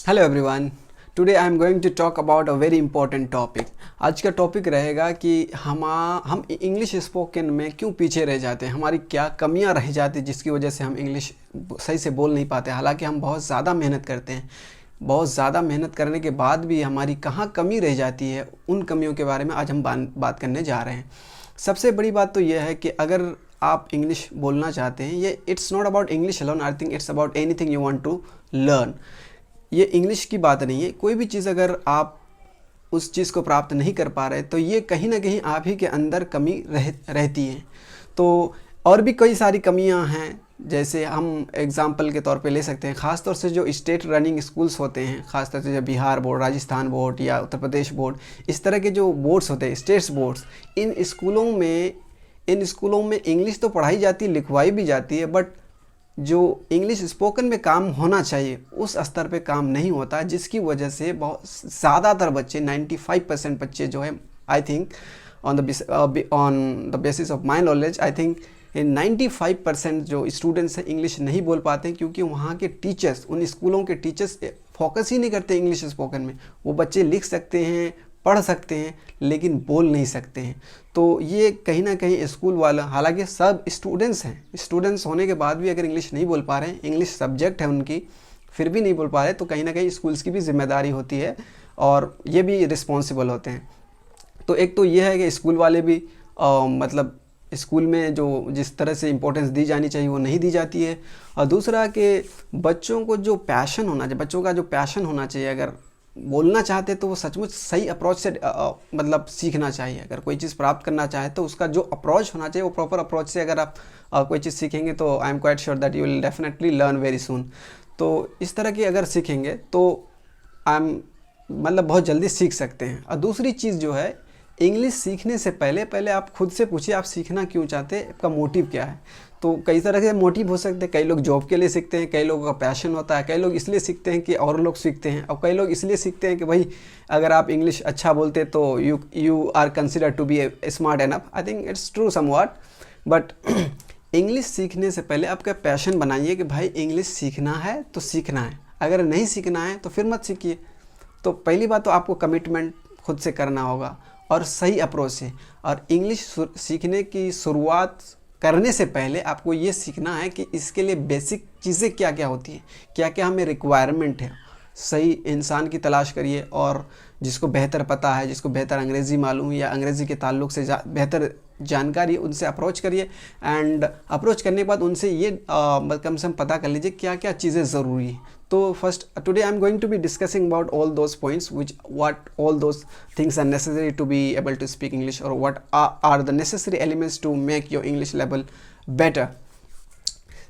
Hello everyone. Today I am going to talk about a very important topic. आज का topic रहेगा कि हम इंग्लिश स्पोकन में क्यों पीछे रह जाते हैं, हमारी क्या कमियां रह जाती जिसकी वजह से हम इंग्लिश सही से बोल नहीं पाते। हालांकि हम बहुत ज़्यादा मेहनत करते हैं, बहुत ज़्यादा मेहनत करने के बाद भी हमारी कहाँ कमी रह जाती है, उन कमियों के बारे में आज हम बात करने जा रहे हैं। सबसे बड़ी बात तो यह है कि अगर आप इंग्लिश बोलना चाहते हैं, ये it's not about English alone, I think it's about anything you want to learn. ये इंग्लिश की बात नहीं है, कोई भी चीज़ अगर आप उस चीज़ को प्राप्त नहीं कर पा रहे तो ये कहीं ना कहीं आप ही के अंदर कमी रहती है। तो और भी कई सारी कमियां हैं, जैसे हम एग्जाम्पल के तौर पे ले सकते हैं। ख़ास तौर से जो स्टेट रनिंग स्कूल्स होते हैं, ख़ास तौर से जो बिहार बोर्ड, राजस्थान बोर्ड या उत्तर प्रदेश बोर्ड, इस तरह के जो बोर्ड्स होते हैं, स्टेट्स बोर्ड्स, इन स्कूलों में इंग्लिश तो पढ़ाई जाती है, लिखवाई भी जाती है, बट जो इंग्लिश स्पोकन में काम होना चाहिए उस स्तर पे काम नहीं होता, जिसकी वजह से बहुत ज़्यादातर बच्चे 95% बच्चे जो है, I think on the basis of my knowledge, I think 95% जो स्टूडेंट्स हैं इंग्लिश नहीं बोल पाते हैं, क्योंकि वहाँ के टीचर्स, उन स्कूलों के टीचर्स फोकस ही नहीं करते इंग्लिश स्पोकन में। वो बच्चे लिख सकते हैं, पढ़ सकते हैं, लेकिन बोल नहीं सकते हैं। तो ये कहीं ना कहीं स्कूल वाला, हालांकि सब स्टूडेंट्स हैं, स्टूडेंट्स होने के बाद भी अगर इंग्लिश नहीं बोल पा रहे हैं, इंग्लिश सब्जेक्ट है उनकी, फिर भी नहीं बोल पा रहे, तो कहीं ना कहीं स्कूल्स की भी जिम्मेदारी होती है और ये भी रिस्पॉन्सिबल होते हैं। तो एक तो ये है कि स्कूल वाले भी मतलब स्कूल में जो जिस तरह से इम्पोर्टेंस दी जानी चाहिए वो नहीं दी जाती है। और दूसरा कि बच्चों को जो पैशन होना चाहिए, बच्चों का जो पैशन होना चाहिए, अगर बोलना चाहते तो वो सचमुच सही अप्रोच से मतलब सीखना चाहिए। अगर कोई चीज़ प्राप्त करना चाहे तो उसका जो अप्रोच होना चाहिए वो प्रॉपर अप्रोच से अगर आप कोई चीज़ सीखेंगे तो आई am quite sure that you will definitely learn very soon. तो इस तरह की अगर सीखेंगे तो आई एम मतलब बहुत जल्दी सीख सकते हैं। और दूसरी चीज़ जो है, इंग्लिश सीखने से पहले आप खुद से पूछिए आप सीखना क्यों चाहते हैं, आपका मोटिव क्या है। तो कई तरह के मोटिव हो सकते हैं। कई लोग जॉब के लिए सीखते हैं, कई लोगों का पैशन होता है, कई लोग इसलिए सीखते हैं कि और लोग सीखते हैं, और कई लोग इसलिए सीखते हैं कि भाई अगर आप इंग्लिश अच्छा बोलते तो you are consider to be smart enough. I think it's true somewhat, but English सीखने से पहले आपका पैशन बनाइए कि भाई इंग्लिश सीखना है तो सीखना है, अगर नहीं सीखना है तो फिर मत सीखिए। तो पहली बात तो आपको कमिटमेंट खुद से करना होगा और सही अप्रोच से। और इंग्लिश सीखने की शुरुआत करने से पहले आपको ये सीखना है कि इसके लिए बेसिक चीज़ें क्या क्या होती हैं, क्या क्या हमें रिक्वायरमेंट है। सही इंसान की तलाश करिए, और जिसको बेहतर पता है, जिसको बेहतर अंग्रेज़ी मालूम है या अंग्रेज़ी के ताल्लुक से बेहतर जानकारी, उनसे अप्रोच करिए। एंड अप्रोच करने के बाद उनसे ये कम से कम पता कर लीजिए क्या क्या चीज़ें ज़रूरी हैं। तो first today I am going to be discussing about all those points what all those things are necessary to be able to speak English, or what are the necessary elements to make your English level better.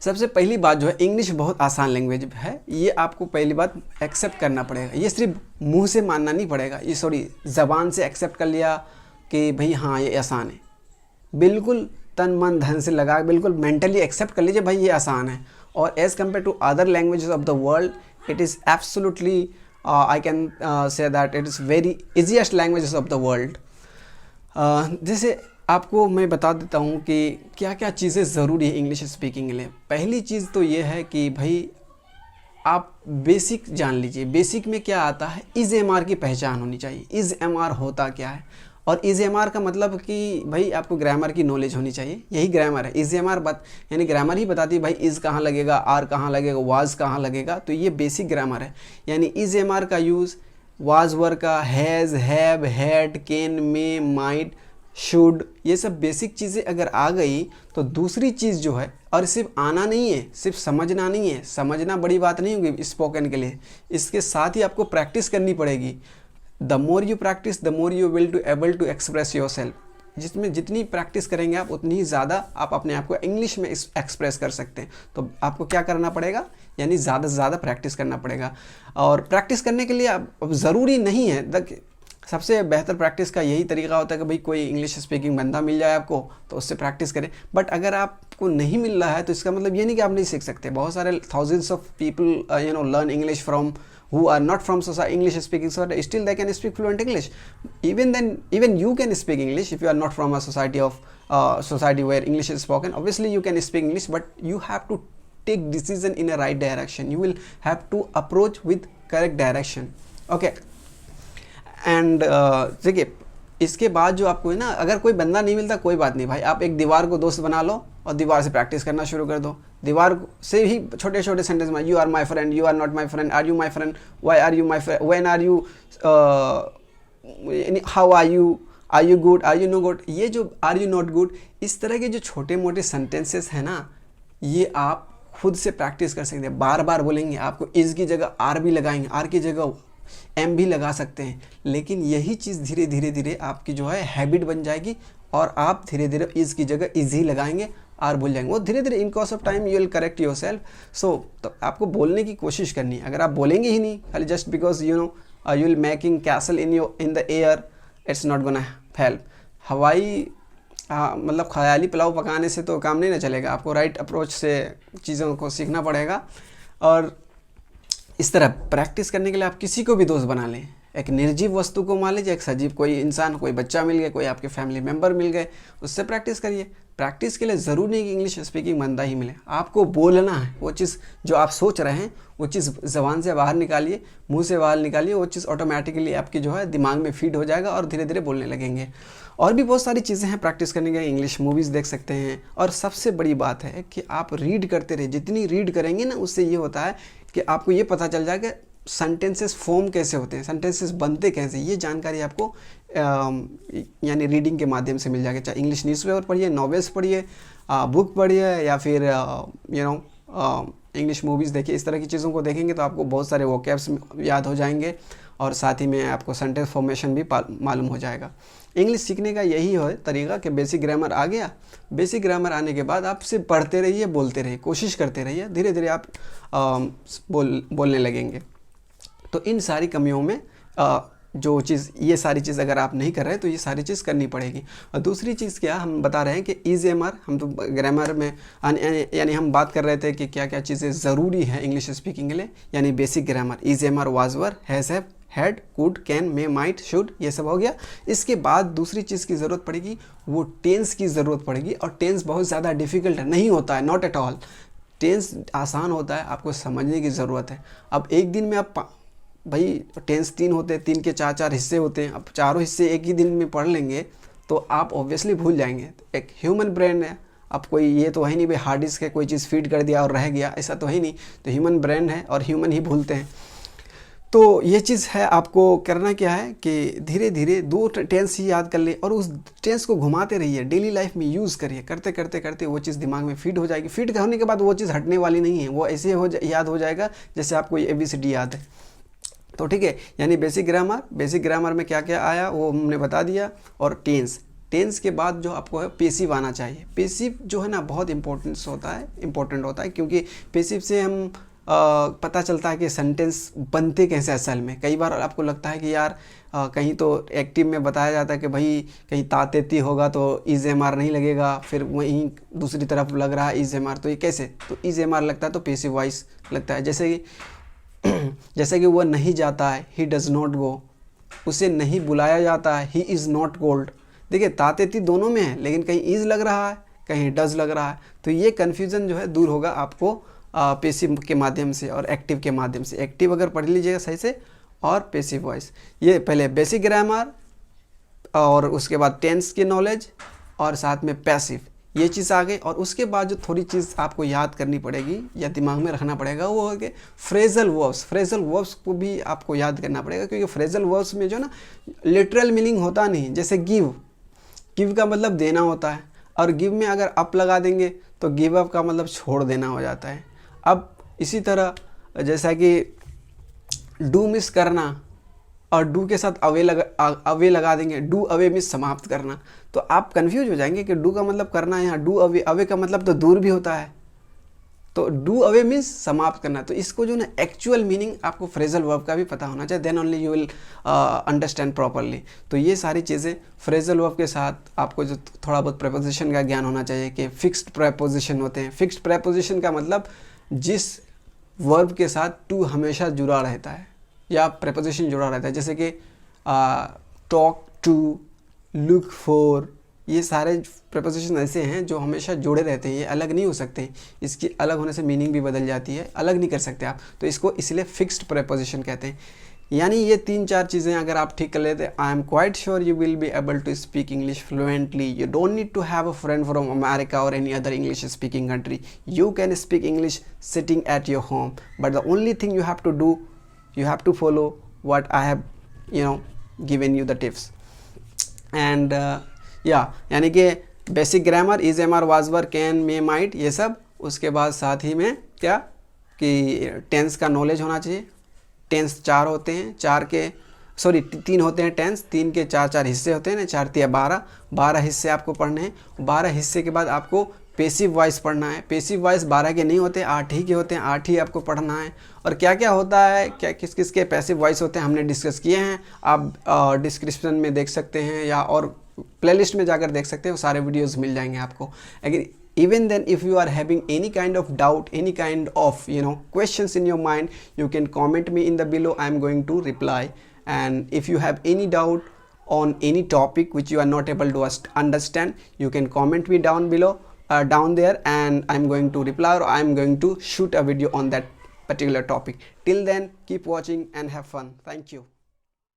सबसे पहली बात जो है, English बहुत आसान language है, ये आपको पहली बात एक्सेप्ट करना पड़ेगा। ये सिर्फ मुंह से मानना नहीं पड़ेगा, ये सॉरी ज़बान से एक्सेप्ट कर लिया कि भाई हाँ ये आसान है, बिल्कुल तन मन धन से लगा, बिल्कुल मेंटली एक्सेप्ट कर लीजिए भाई ये आसान है। और as compare to other languages of the world, it is absolutely I can say that it is very easiest languages of the world. जैसे आपको मैं बता देता हूँ कि क्या क्या चीज़ें ज़रूरी है इंग्लिश स्पीकिंग के लिए। पहली चीज़ तो ये है कि भाई आप बेसिक जान लीजिए। बेसिक में क्या आता है, इज़ एम आर की पहचान होनी चाहिए। इज़ एम आर होता क्या है, और इज़ एम आर का मतलब कि भाई आपको ग्रामर की नॉलेज होनी चाहिए, यही ग्रामर है। इज़ एम आर यानी ग्रामर ही बताती है भाई इज़ कहाँ लगेगा, आर कहाँ लगेगा, वाज कहाँ लगेगा। तो ये बेसिक ग्रामर है। यानी इज़ एम आर का यूज़ वाज वर का, has, have, had, can, may, might, should, ये सब बेसिक चीज़ें अगर आ गई तो दूसरी चीज़ जो है, और सिर्फ आना नहीं है, सिर्फ समझना नहीं है, समझना बड़ी बात नहीं होगी स्पोकन के लिए, इसके साथ ही आपको प्रैक्टिस करनी पड़ेगी। The more you practice the more you will to able to express yourself. जिसमें जितनी प्रैक्टिस करेंगे आप, उतनी ही ज़्यादा आप अपने आप को इंग्लिश में एक्सप्रेस कर सकते हैं। तो आपको क्या करना पड़ेगा, यानी ज़्यादा से ज़्यादा प्रैक्टिस करना पड़ेगा। और प्रैक्टिस करने के लिए अब ज़रूरी नहीं है, सबसे बेहतर प्रैक्टिस का यही तरीका होता है कि भाई कोई इंग्लिश स्पीकिंग बंदा मिल जाए आपको तो उससे प्रैक्टिस करें। बट अगर आपको नहीं मिल रहा है तो इसका मतलब ये नहीं कि आप नहीं सीख सकते। बहुत सारे thousands of people learn English from who are not from English speaking society, still they can speak fluent English. Even you can speak English if you are not from a society where English is spoken. Obviously you can speak English, but you have to take decision in a right direction. You will have to approach with correct direction. Okay, and देखिए इसके बाद जो आपको है ना, अगर कोई बंदा नहीं मिलता कोई बात नहीं भाई, आप एक दीवार को दोस्त बना लो और दीवार से प्रैक्टिस करना शुरू कर दो। दीवार से ही छोटे छोटे सेंटेंस में, you are my friend, you are not my friend, are you my friend, why are you my friend, when are you, how are you good, are you no good, ये जो आर यू नॉट गुड, इस तरह के जो छोटे मोटे sentences हैं ना, ये आप खुद से प्रैक्टिस कर सकते हैं। बार बार बोलेंगे, आपको इज़ की जगह आर भी लगाएंगे, आर की जगह एम भी लगा सकते हैं, लेकिन यही चीज़ धीरे धीरे धीरे आपकी जो है हैबिट बन जाएगी और आप धीरे धीरे इज़ की जगह इज़ ही लगाएंगे, आर भूल जाएंगे। वो धीरे धीरे in course of time you will correct yourself. So तो आपको बोलने की कोशिश करनी है। अगर आप बोलेंगे ही नहीं खाली just because you know you will making castle in the air, it's not gonna help. हवाई मतलब ख्याली पुलाव पकाने से तो काम नहीं ना चलेगा, आपको राइट अप्रोच से चीज़ों को सीखना पड़ेगा। और इस तरह प्रैक्टिस करने के लिए आप किसी को भी दोस्त बना लें। एक निर्जीव वस्तु को मान लीजिए, एक सजीव कोई इंसान, कोई बच्चा मिल गया, कोई आपके फैमिली मेम्बर मिल गए, उससे प्रैक्टिस करिए। प्रैक्टिस के लिए ज़रूरी नहीं कि इंग्लिश स्पीकिंग बंदा ही मिले, आपको बोलना है। वो चीज़ जो आप सोच रहे हैं वो चीज़ ज़बान से बाहर निकालिए, मुंह से बाहर निकालिए, वो चीज़ ऑटोमेटिकली आपकी जो है दिमाग में फीड हो जाएगा और धीरे धीरे बोलने लगेंगे। और भी बहुत सारी चीज़ें हैं प्रैक्टिस करने के, इंग्लिश मूवीज़ देख सकते हैं। और सबसे बड़ी बात है कि आप रीड करते रहिए। जितनी रीड करेंगे ना, उससे ये होता है कि आपको ये पता चल जाएगा सेंटेंसेस फॉर्म कैसे होते हैं, सेंटेंसेस बनते कैसे, ये जानकारी आपको यानी रीडिंग के माध्यम से मिल जाएगा। चाहे इंग्लिश न्यूज़पेपर पढ़िए, नॉवेल्स पढ़िए, बुक पढ़िए, या फिर यू नो इंग्लिश मूवीज़ देखिए। इस तरह की चीज़ों को देखेंगे तो आपको बहुत सारे वोकैब्स याद हो जाएंगे और साथ ही में आपको सेंटेंस फॉर्मेशन भी मालूम हो जाएगा। इंग्लिश सीखने का यही है तरीका कि बेसिक ग्रामर आ गया, बेसिक ग्रामर आने के बाद आप सिर्फ पढ़ते रहिए, बोलते रहिए, कोशिश करते रहिए, धीरे धीरे आप बोलने लगेंगे। तो इन सारी कमियों में जो चीज़, ये सारी चीज़ अगर आप नहीं कर रहे तो ये सारी चीज़ करनी पड़ेगी। और दूसरी चीज़ क्या हम बता रहे हैं कि इज़ एम आर, हम तो ग्रामर में यानी हम बात कर रहे थे कि क्या क्या चीज़ें ज़रूरी हैं इंग्लिश स्पीकिंग के लिए, यानी basic grammar, is am are, was were, has have, had, could, can, may, might, should, ये सब हो गया। इसके बाद दूसरी चीज़ की ज़रूरत पड़ेगी, वो टेंस की ज़रूरत पड़ेगी। और टेंस बहुत ज़्यादा डिफ़िकल्ट नहीं होता है, नॉट एट ऑल। टेंस आसान होता है, आपको समझने की ज़रूरत है। अब एक दिन में आप भाई टेंस 3 होते हैं, 3 के 4 हिस्से होते हैं, अब चारों हिस्से एक ही दिन में पढ़ लेंगे तो आप ऑब्वियसली भूल जाएंगे। एक ह्यूमन ब्रेन है, अब कोई ये तो है नहीं भाई हार्ड डिस्क है, कोई चीज़ फीड कर दिया और रह गया, ऐसा तो है नहीं। तो ह्यूमन ब्रेन है और ह्यूमन ही भूलते हैं। तो ये चीज़ है, आपको करना क्या है कि धीरे धीरे 2 टेंस ही याद कर ले और उस टेंस को घुमाते रहिए, डेली लाइफ में यूज़ करिए। करते करते करते वो चीज़ दिमाग में फीड हो जाएगी। फीड होने के बाद वो चीज़ हटने वाली नहीं है, वो ऐसे याद हो जाएगा जैसे आपको ABCD याद है। तो ठीक है, यानी बेसिक ग्रामर में क्या क्या आया वो हमने बता दिया। और टेंस के बाद जो आपको है पेसिव आना चाहिए। पेसिव जो है ना बहुत इम्पोर्टेंट होता है क्योंकि पेसिव से हम पता चलता है कि सेंटेंस बनते कैसे असल में। कई बार आपको लगता है कि यार कहीं तो एक्टिव में बताया जाता है कि भाई कहीं तातेती होगा तो इज़ एम आर नहीं लगेगा, फिर वहीं दूसरी तरफ लग रहा है इज़ एम आर, तो ये कैसे, तो इज़ एम आर लगता है तो पेसिव वॉइस लगता है। जैसे कि वह नहीं जाता है, ही डज़ नॉट गो, उसे नहीं बुलाया जाता है, ही इज़ नॉट कॉल्ड। देखिए तातेती दोनों में है, लेकिन कहीं इज़ लग रहा है, कहीं डज़ लग रहा है। तो ये कन्फ्यूज़न जो है दूर होगा आपको पेसिव के माध्यम से और एक्टिव के माध्यम से। एक्टिव अगर पढ़ लीजिएगा सही से और पेसिव वॉइस, ये पहले बेसिक ग्रामर और उसके बाद टेंस की नॉलेज और साथ में पैसिव, ये चीज़ आ गई। और उसके बाद जो थोड़ी चीज़ आपको याद करनी पड़ेगी या दिमाग में रखना पड़ेगा वो है कि फ्रेजल वर्ब्स को भी आपको याद करना पड़ेगा, क्योंकि फ्रेजल वर्ब्स में जो ना लिटरल मीनिंग होता नहीं। जैसे गिव का मतलब देना होता है, और गिव में अगर अप लगा देंगे तो गिव अप का मतलब छोड़ देना हो जाता है। अब इसी तरह जैसा कि डू मिस करना और डू के साथ अवे लगा देंगे, डू अवे मीन्स समाप्त करना, तो आप कंफ्यूज हो जाएंगे कि डू का मतलब करना है, यहाँ डू अवे का मतलब तो दूर भी होता है। तो डू अवे मीन्स समाप्त करना। तो इसको जो ना एक्चुअल मीनिंग आपको फ्रेजल वर्ब का भी पता होना चाहिए, then only you will understand properly. तो ये सारी चीज़ें फ्रेजल वर्ब के साथ आपको जो थोड़ा बहुत प्रेपोजिशन का ज्ञान होना चाहिए कि फिक्स्ड प्रेपोजिशन होते हैं। फिक्स्ड प्रेपोजिशन का मतलब जिस वर्ब के साथ टू हमेशा जुड़ा रहता है या प्रेपोजिशन जुड़ा रहता है, जैसे कि टॉक टू, लुक फॉर, ये सारे प्रपोजिशन ऐसे हैं जो हमेशा जुड़े रहते हैं, ये अलग नहीं हो सकते। इसकी अलग होने से मीनिंग भी बदल जाती है, अलग नहीं कर सकते आप, तो इसको इसलिए फिक्स्ड प्रपोजिशन कहते हैं। यानी ये 3-4 चीज़ें अगर आप ठीक कर लेते, I am quite sure you will be able to speak English fluently. You don't need to have a friend from America or any other English speaking country. You can speak English sitting at your home, but the only thing you have to do, you have to follow what I have given you the tips and यानी कि basic grammar, is, am, are, was, were, can, may, might, ये सब। उसके बाद साथ ही में क्या कि टेंस का नॉलेज होना चाहिए। टेंस 4 होते हैं, 3 होते हैं टेंस, 3 के 4 हिस्से होते हैं ना, 4 तिया 12 हिस्से आपको पढ़ने हैं। 12 हिस्से के बाद आपको पेसिव वॉइस पढ़ना है। पेसिव वॉइस 12 के नहीं होते, 8 ही के होते हैं, 8 ही आपको पढ़ना है। और क्या क्या होता है, क्या किस किस के पैसिव वॉइस होते हैं हमने डिस्कस किए हैं, आप डिस्क्रिप्शन में देख सकते हैं या और प्लेलिस्ट में जाकर देख सकते हैं, वो सारे वीडियोस मिल जाएंगे आपको। अगर even then if you are having any kind of doubt, any kind of questions in your mind, you can comment me in the below. I am going to reply. And if you have any doubt on any topic which you are not able to understand, you can comment me down below, down there, and I'm going to reply, or I'm going to shoot a video on that particular topic. Till then, keep watching and have fun. Thank you.